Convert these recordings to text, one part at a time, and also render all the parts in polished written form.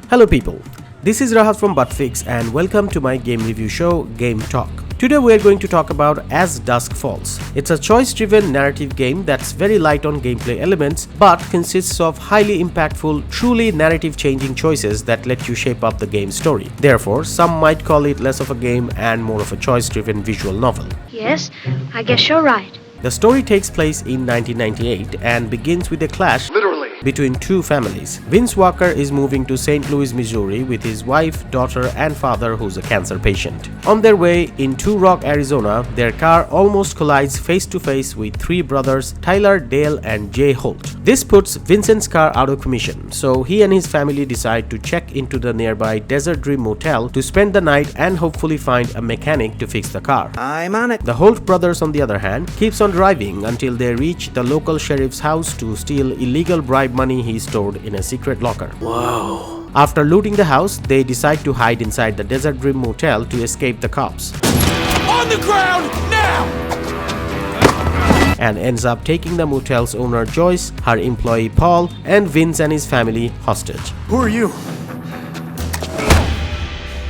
Hello people, this is Rahat from ButtFiXx and welcome to my game review show, Game Talk. Today we are going to talk about As Dusk Falls. It's a choice-driven narrative game that's very light on gameplay elements but consists of highly impactful, truly narrative-changing choices that let you shape up the game's story. Therefore, some might call it less of a game and more of a choice-driven visual novel. Yes, I guess you're right. The story takes place in 1998 and begins with a clash between two families. Vince Walker is moving to St. Louis, Missouri with his wife, daughter and father who's a cancer patient. On their way in Two Rock, Arizona, their car almost collides face to face with three brothers, Tyler, Dale and Jay Holt. This puts Vincent's car out of commission, so he and his family decide to check into the nearby Desert Dream Motel to spend the night and hopefully find a mechanic to fix the car. I'm on it. The Holt brothers, on the other hand, keeps on driving until they reach the local sheriff's house to steal illegal bribe money he stored in a secret locker. Whoa. After looting the house, they decide to hide inside the Desert Dream Motel to escape the cops. On the ground, now! And ends up taking the motel's owner Joyce, her employee Paul, and Vince and his family hostage. Who are you?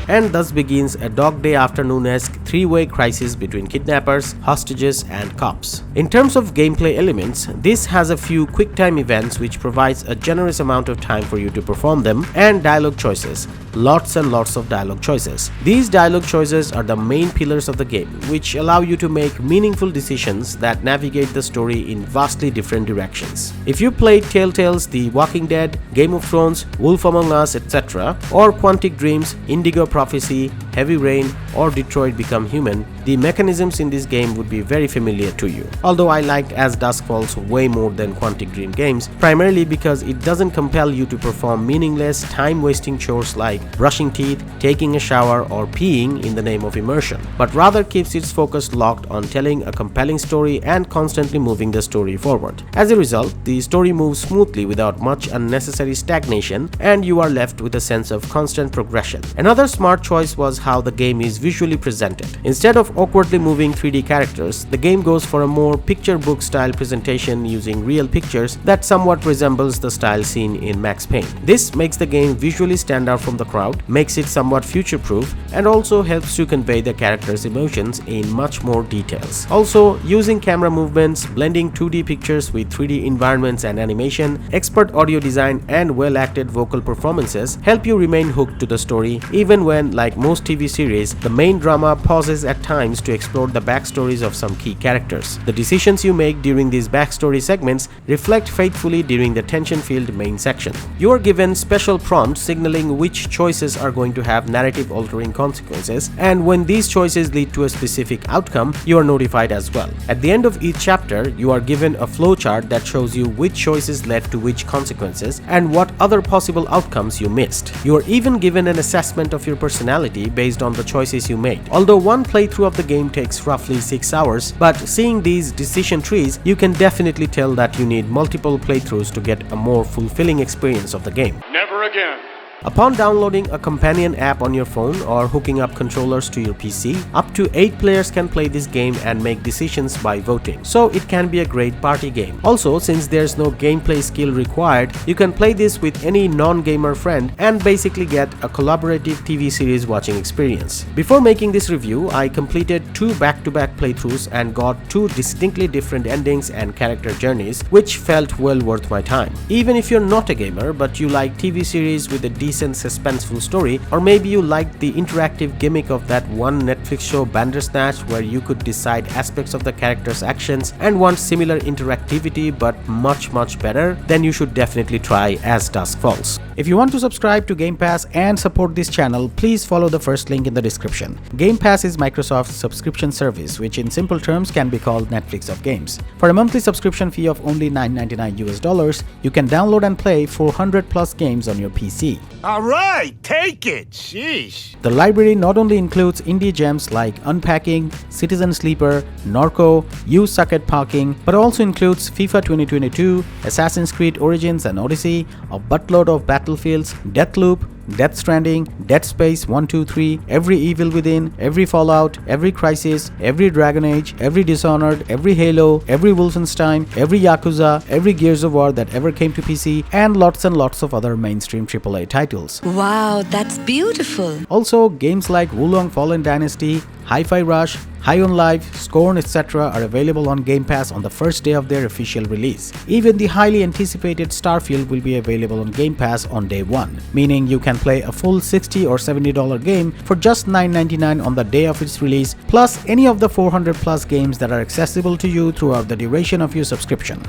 And thus begins a Dog Day Afternoon-esque three-way crisis between kidnappers, hostages, and cops. In terms of gameplay elements, this has a few quick-time events which provides a generous amount of time for you to perform them, and dialogue choices. Lots and lots of dialogue choices. These dialogue choices are the main pillars of the game, which allow you to make meaningful decisions that navigate the story in vastly different directions. If you played Telltale's The Walking Dead, Game of Thrones, Wolf Among Us, etc., or Quantic Dreams, Indigo Prophecy, Heavy Rain, or Detroit Become Human, the mechanisms in this game would be very familiar to you. Although I liked As Dusk Falls way more than Quantic Dream games, primarily because it doesn't compel you to perform meaningless, time-wasting chores like brushing teeth, taking a shower, or peeing in the name of immersion, but rather keeps its focus locked on telling a compelling story and constantly moving the story forward. As a result, the story moves smoothly without much unnecessary stagnation, and you are left with a sense of constant progression. Another smart choice was how the game is visually presented. Instead of awkwardly moving 3D characters, the game goes for a more picture book style presentation using real pictures that somewhat resembles the style seen in Max Payne. This makes the game visually stand out from the crowd, makes it somewhat future-proof, and also helps to convey the characters' emotions in much more details. Also, using camera movements, blending 2D pictures with 3D environments and animation, expert audio design, and well-acted vocal performances help you remain hooked to the story, even when, like most TV series, the main drama pauses at times to explore the backstories of some key characters. The decisions you make during these backstory segments reflect faithfully during the tension-filled main section. You are given special prompts signaling which choices are going to have narrative-altering consequences, and when these choices lead to a specific outcome, you are notified as well. At the end of each chapter, you are given a flowchart that shows you which choices led to which consequences and what other possible outcomes you missed. You are even given an assessment of your personality based on the choices you made. Although one playthrough of the game takes roughly 6 hours, but seeing these decision trees, you can definitely tell that you need multiple playthroughs to get a more fulfilling experience of the game. Never again. Upon downloading a companion app on your phone or hooking up controllers to your PC, up to 8 players can play this game and make decisions by voting, so it can be a great party game. Also, since there's no gameplay skill required, you can play this with any non-gamer friend and basically get a collaborative TV series watching experience. Before making this review, I completed 2 back-to-back playthroughs and got 2 distinctly different endings and character journeys, which felt well worth my time. Even if you're not a gamer but you like TV series with a decent suspenseful story, or maybe you liked the interactive gimmick of that one Netflix show Bandersnatch where you could decide aspects of the character's actions and want similar interactivity but much better, then you should definitely try As Dusk Falls. If you want to subscribe to Gamepass and support this channel, please follow the first link in the description. Gamepass is Microsoft's subscription service, which in simple terms can be called Netflix of games. For a monthly subscription fee of only $9.99 US, you can download and play 400 plus games on your PC. Alright, take it! Sheesh! The library not only includes indie gems like Unpacking, Citizen Sleeper, Norco, You Suck at Parking, but also includes FIFA 2022, Assassin's Creed Origins and Odyssey, a buttload of Battlefields, Deathloop, Death Stranding, Dead Space 1, 2, 3, every Evil Within, every Fallout, every Crysis, every Dragon Age, every Dishonored, every Halo, every Wolfenstein, every Yakuza, every Gears of War that ever came to PC, and lots of other mainstream AAA titles. Wow, that's beautiful. Also, games like Wulong Fallen Dynasty, Hi-Fi Rush, High on Life, Scorn, etc. are available on Game Pass on the first day of their official release. Even the highly anticipated Starfield will be available on Game Pass on day 1, meaning you can play a full $60 or $70 game for just $9.99 on the day of its release, plus any of the 400 plus games that are accessible to you throughout the duration of your subscription.